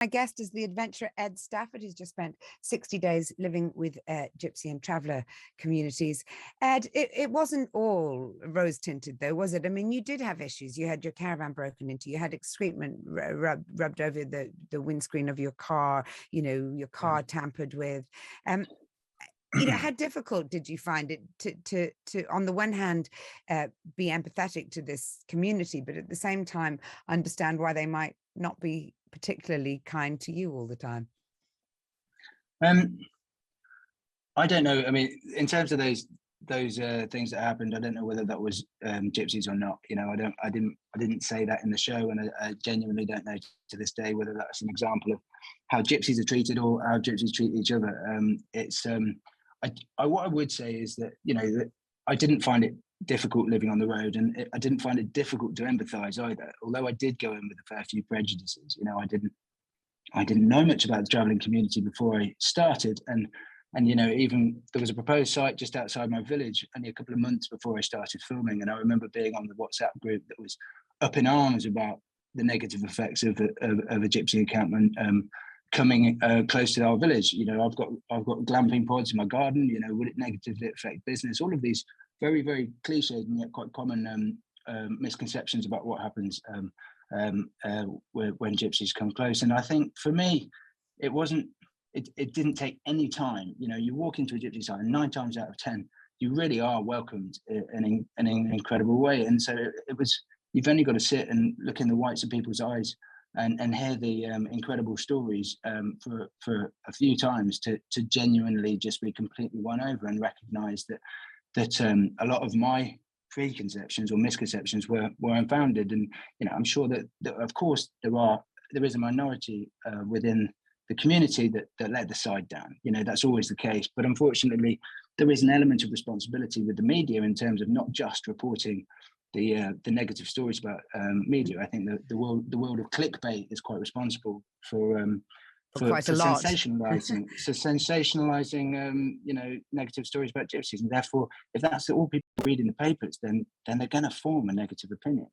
My guest is the adventurer Ed Stafford, who's just spent 60 days living with gypsy and traveller communities. Ed, it wasn't all rose-tinted, though, was it? I mean, you did have issues. You had your caravan broken into, you had excrement rubbed over the windscreen of your car, you know, your car tampered with. You know, how difficult did you find it to on the one hand, be empathetic to this community, but at the same time, understand why they might not be particularly kind to you all the time? I don't know. I mean, in terms of those things that happened, I don't know whether that was gypsies or not. You know, I didn't say that in the show, and I genuinely don't know to this day whether that's an example of how gypsies are treated or how gypsies treat each other. What I would say is that, you know, that I didn't find it difficult living on the road, and I didn't find it difficult to empathise either. Although I did go in with a fair few prejudices. You know, I didn't know much about the travelling community before I started, and you know, even there was a proposed site just outside my village only a couple of months before I started filming, and I remember being on the WhatsApp group that was up in arms about the negative effects of a gypsy encampment coming close to our village. You know, I've got glamping pods in my garden. You know, would it negatively affect business? All of these very, very cliched and yet quite common misconceptions about what happens when gypsies come close. And I think for me, it didn't take any time. You know, you walk into a gypsy site, and 9 times out of 10, you really are welcomed in an incredible way. And so it was. You've only got to sit and look in the whites of people's eyes and hear the incredible stories for a few times to genuinely just be completely won over and recognise that a lot of my preconceptions or misconceptions were unfounded. And you know, I'm sure that of course there is a minority within the community that let the side down. You know, that's always the case. But unfortunately, there is an element of responsibility with the media in terms of not just reporting the negative stories about media. I think the world of clickbait is quite responsible for quite a lot. sensationalizing you know, negative stories about gypsies, and therefore if that's all people read in the papers, then they're going to form a negative opinion.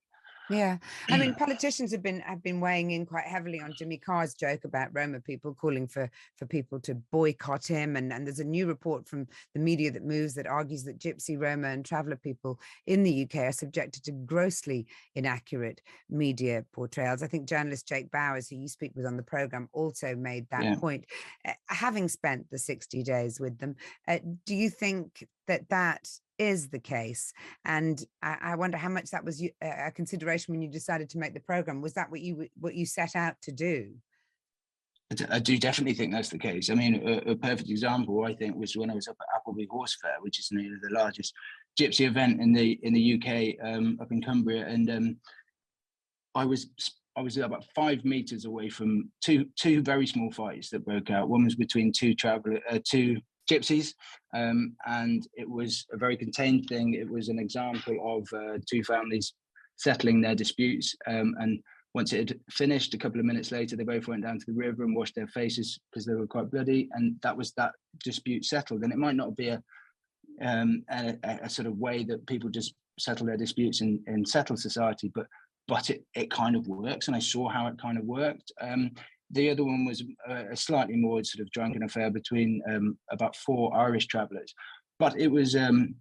Yeah, I mean, politicians have been weighing in quite heavily on Jimmy Carr's joke about Roma people, calling for people to boycott him. And there's a new report from the Media That Moves that argues that Gypsy, Roma and traveller people in the UK are subjected to grossly inaccurate media portrayals. I think journalist Jake Bowers, who you speak with on the programme, also made that point. Having spent the 60 days with them, do you think that is the case? And I wonder how much that was a consideration when you decided to make the program. Was that what you set out to do? I do definitely think that's the case. I mean, a perfect example, I think, was when I was up at Appleby Horse Fair, which is nearly the largest gypsy event in the UK, up in Cumbria, and I was about 5 meters away from two very small fights that broke out. One was between two gypsies, and it was a very contained thing. It was an example of two families settling their disputes, and once it had finished, a couple of minutes later, they both went down to the river and washed their faces because they were quite bloody, and that dispute settled. And it might not be a sort of way that people just settle their disputes in settled society, but it kind of works, and I saw how it kind of worked. The other one was a slightly more sort of drunken affair between about 4 Irish travellers, but it was 2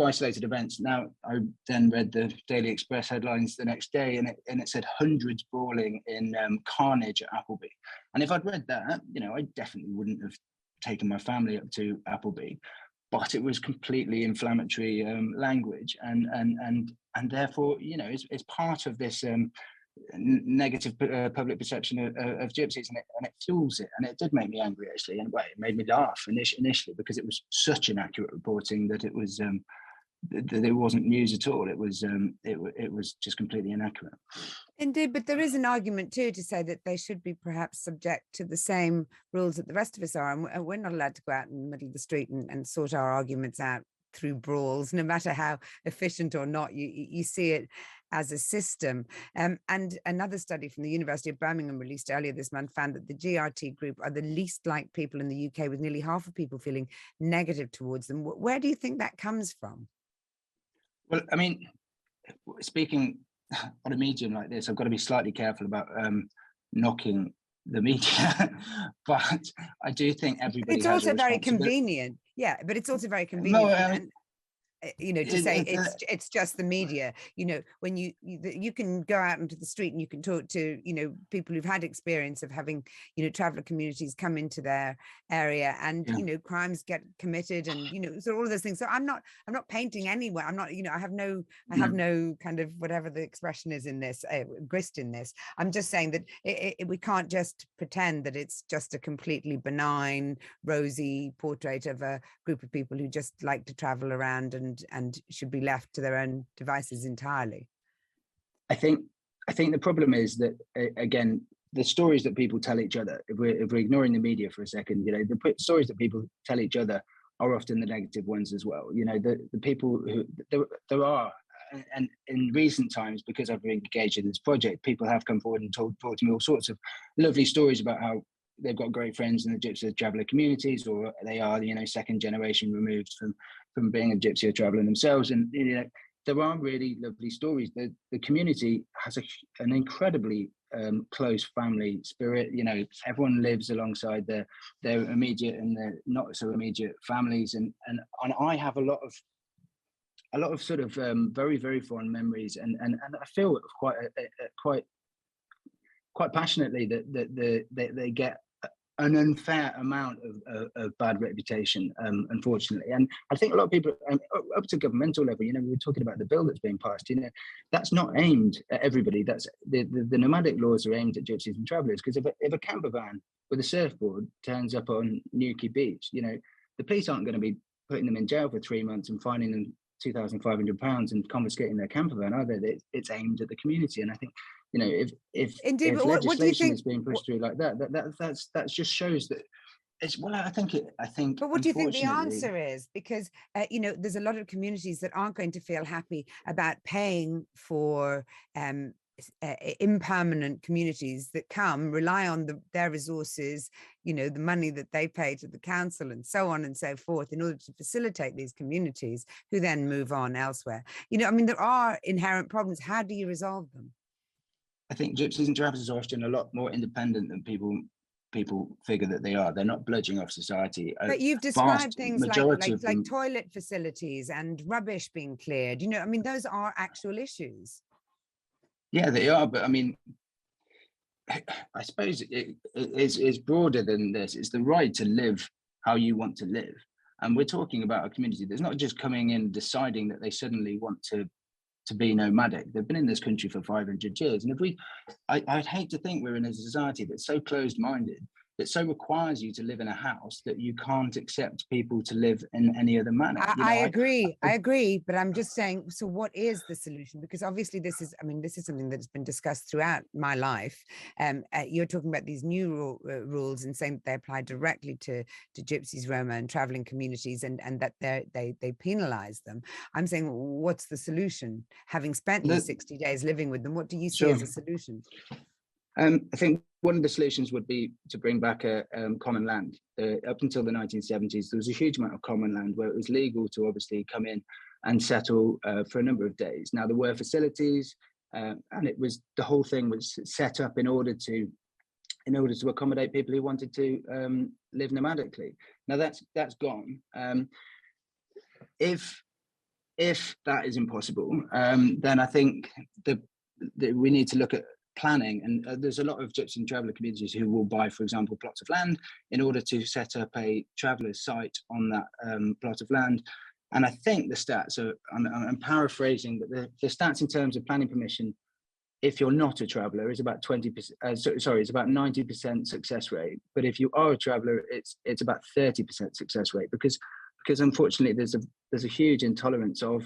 isolated events. Now, I then read the Daily Express headlines the next day, and it said hundreds brawling in carnage at Appleby. And if I'd read that, you know, I definitely wouldn't have taken my family up to Appleby. But it was completely inflammatory language, and therefore, you know, it's part of this negative public perception of gypsies, and it fuels it. And it did make me angry, actually, and it made me laugh initially, because it was such inaccurate reporting that it was that it wasn't news at all. It was just completely inaccurate. Indeed, but there is an argument too to say that they should be perhaps subject to the same rules that the rest of us are, and we're not allowed to go out in the middle of the street and sort our arguments out through brawls, no matter how efficient or not you see it as a system. And another study from the University of Birmingham released earlier this month found that the GRT group are the least liked people in the UK, with nearly half of people feeling negative towards them. Where do you think that comes from? Well, I mean, speaking on a medium like this, I've got to be slightly careful about knocking the media, but I do think everybody it's has also a very responsibility. convenient. Yeah, but it's also very No, convenient. I mean, To say it's just the media. When you can go out into the street and you can talk to people who've had experience of having traveler communities come into their area, and crimes get committed, and so all of those things. So I'm not painting anywhere. I'm not I have no kind of, whatever the expression is in this, grist in this. I'm just saying that we can't just pretend that it's just a completely benign, rosy portrait of a group of people who just like to travel around and should be left to their own devices entirely. I think the problem is that, again, the stories that people tell each other, if we're ignoring the media for a second, the stories that people tell each other are often the negative ones as well. The people who there are, and in recent times, because I've been engaged in this project, people have come forward and told me all sorts of lovely stories about how they've got great friends in the Gypsy traveller communities, or they are, second generation removed from being a Gypsy or traveller themselves. And there are really lovely stories. The community has an incredibly close family spirit. Everyone lives alongside their immediate and their not so immediate families, and I have a lot of sort of very, very fond memories, and I feel quite passionately that they get an unfair amount of bad reputation, unfortunately. And I think a lot of people, up to governmental level, we were talking about the bill that's being passed, that's not aimed at everybody. That's the nomadic laws are aimed at gypsies and travellers, because if a camper van with a surfboard turns up on Newquay Beach, the police aren't going to be putting them in jail for 3 months and fining them £2,500 and confiscating their camper van, are they? It's aimed at the community. And I think, if Indeed, if what do you think is being pushed through like that just shows that it's, well, I think. But what do you think the answer is? Because there's a lot of communities that aren't going to feel happy about paying for impermanent communities that rely on their resources, the money that they pay to the council and so on and so forth, in order to facilitate these communities, who then move on elsewhere. There are inherent problems. How do you resolve them? I think gypsies and travellers are often a lot more independent than people figure that they are. They're not bludging off society. But you've described things like toilet facilities and rubbish being cleared. Those are actual issues. Yeah, they are. But I suppose it's broader than this. It's the right to live how you want to live. And we're talking about a community that's not just coming in deciding that they suddenly want to be nomadic. They've been in this country for 500 years. And I'd hate to think we're in a society that's so closed-minded, that so requires you to live in a house, that you can't accept people to live in any other manner. I agree, but I'm just saying, so what is the solution? Because obviously this is something that's been discussed throughout my life. You're talking about these new rules and saying that they apply directly to Gypsies, Roma and traveling communities, and that they penalize them. I'm saying, what's the solution? Having spent these 60 days living with them, what do you see as a solution? I think one of the solutions would be to bring back a common land. Up until the 1970s, there was a huge amount of common land where it was legal to obviously come in and settle for a number of days. Now, there were facilities, and the whole thing was set up in order to accommodate people who wanted to live nomadically. Now that's gone. If that is impossible, then I think we need to look at planning, and there's a lot of gypsy and traveller communities who will buy, for example, plots of land in order to set up a traveller's site on that plot of land. And I think the stats are, I'm paraphrasing, but the stats in terms of planning permission, if you're not a traveller, is about 20%. It's about 90% success rate. But if you are a traveller, it's about 30% success rate, because unfortunately there's a huge intolerance of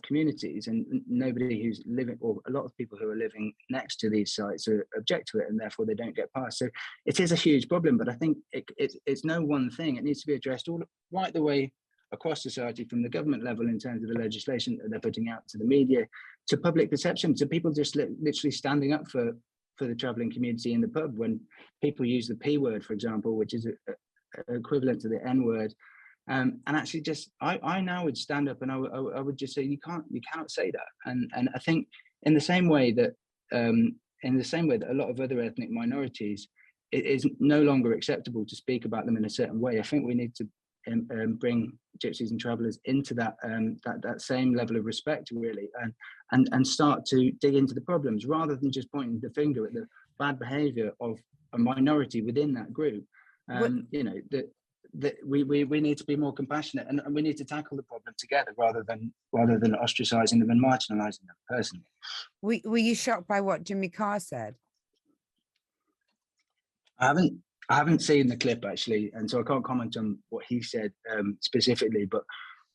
communities, and nobody who's living, or a lot of people who are living next to these sites, are object to it, and therefore they don't get past. So it is a huge problem, but I think it's no one thing. It needs to be addressed all right the way across society, from the government level in terms of the legislation that they're putting out, to the media, to public perception, to people just literally standing up for the travelling community in the pub when people use the P word, for example, which is equivalent to the N word. And actually, just I now would stand up and I would just say, you cannot say that. And I think in the same way that a lot of other ethnic minorities it is no longer acceptable to speak about them in a certain way. I think we need to bring gypsies and travellers into that same level of respect, really, and start to dig into the problems rather than just pointing the finger at the bad behaviour of a minority within that group. That we need to be more compassionate, and we need to tackle the problem together rather than ostracising them and marginalising them. Personally, were you shocked by what Jimmy Carr said? I haven't seen the clip, actually, and so I can't comment on what he said specifically. But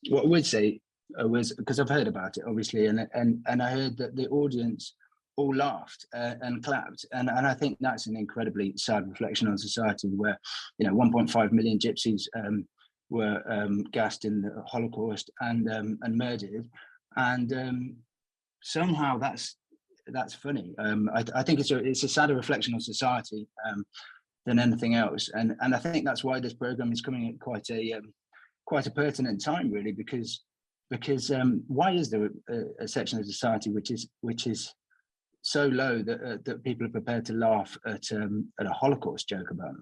what I would say was, because I've heard about it, obviously, and I heard that the audience all laughed and clapped, and I think that's an incredibly sad reflection on society, where 1.5 million gypsies were gassed in the Holocaust and murdered, and somehow that's funny. I think it's a sadder reflection on society than anything else, and I think that's why this program is coming at quite a pertinent time, really, because why is there a section of society which is so low that people are prepared to laugh at a Holocaust joke about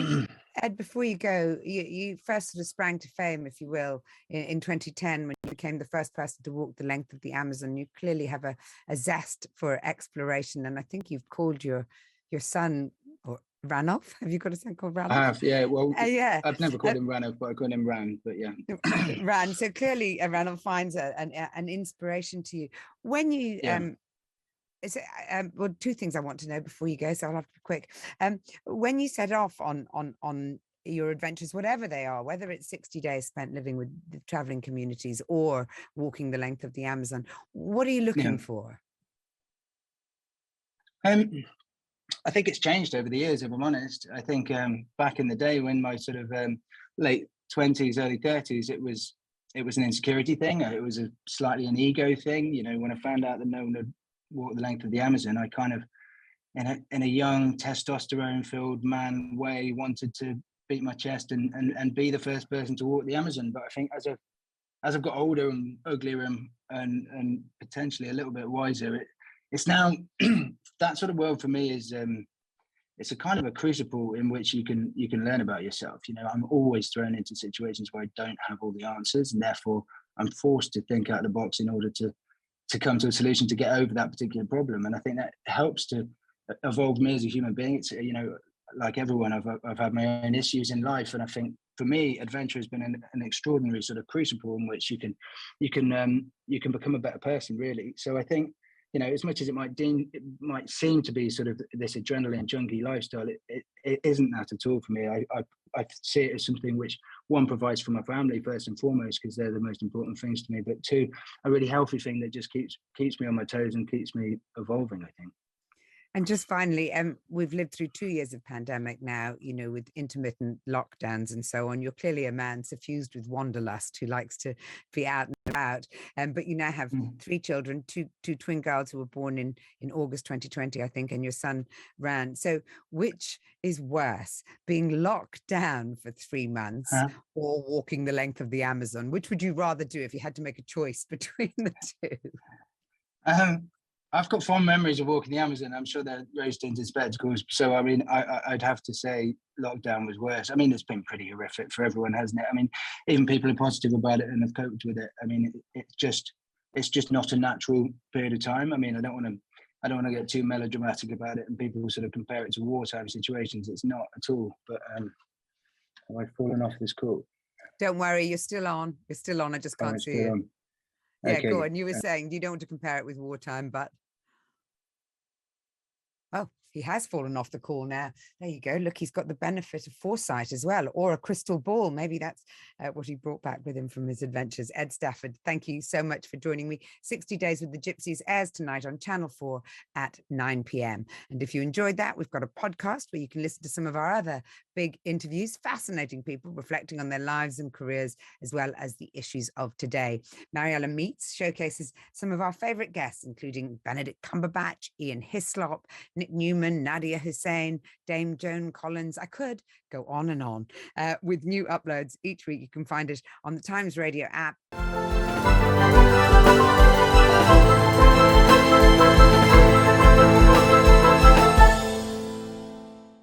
them? Ed, before you go, you first sort of sprang to fame, if you will, in 2010 when you became the first person to walk the length of the Amazon. You clearly have a zest for exploration, and I think you've called your son, or Ranulph. Have you got a son called Ranulph? I have, yeah. Well, yeah. I've never called him Ranulph, but I called him Ran. But yeah, Ran. So clearly, Ranulph finds an inspiration to you when you. Yeah. Well, two things I want to know before you go, so I'll have to be quick. When you set off on your adventures, whatever they are, whether it's 60 days spent living with the traveling communities or walking the length of the Amazon, what are you looking for? I think it's changed over the years, if I'm honest. I think back in the day, when my sort of late 20s, early 30s, it was an insecurity thing. It was slightly an ego thing. When I found out that no one had walked the length of the Amazon, I kind of, in a young, testosterone-filled man way, wanted to beat my chest and be the first person to walk the Amazon. But I think as I've got older and uglier and potentially a little bit wiser, it's now that sort of world for me is it's a kind of a crucible in which you can learn about yourself. I'm always thrown into situations where I don't have all the answers, and therefore I'm forced to think out of the box in order to come to a solution to get over that particular problem. And I think that helps to evolve me as a human being. It's like everyone, I've had my own issues in life, and I think for me, adventure has been an extraordinary sort of crucible in which you can become a better person, really. So I think, as much as it might seem to be sort of this adrenaline junkie lifestyle, it isn't that at all for me. I see it as something which, one, provides for my family first and foremost, because they're the most important things to me, but two, a really healthy thing that just keeps me on my toes and keeps me evolving, I think. And just finally, we've lived through 2 years of pandemic now, with intermittent lockdowns and so on. You're clearly a man suffused with wanderlust who likes to be out and about. But you now have 3 children, two twin girls who were born in August 2020, I think, and your son Ran. So which is worse, being locked down for 3 months or walking the length of the Amazon? Which would you rather do if you had to make a choice between the two? I've got fond memories of walking the Amazon. I'm sure they're rose-tinted spectacles. So, I mean, I'd have to say lockdown was worse. I mean, it's been pretty horrific for everyone, hasn't it? I mean, even people are positive about it and have coped with it. I mean, it's just not a natural period of time. I mean, I don't want to get too melodramatic about it, and people sort of compare it to wartime situations. It's not at all. But have I fallen off this call? Don't worry, you're still on. You're still on. I just can't see you. Yeah, okay. Go on. You were saying you don't want to compare it with wartime, but he has fallen off the call now. There you go. Look, he's got the benefit of foresight as well, or a crystal ball. Maybe that's what he brought back with him from his adventures. Ed Stafford, thank you so much for joining me. 60 Days with the Gypsies airs tonight on Channel 4 at 9 p.m. And if you enjoyed that, we've got a podcast where you can listen to some of our other big interviews, fascinating people reflecting on their lives and careers, as well as the issues of today. Mariella Meets showcases some of our favourite guests, including Benedict Cumberbatch, Ian Hislop, Nick Newman, Nadia Hussain, Dame Joan Collins. I could go on and on with new uploads each week. You can find it on the Times Radio app.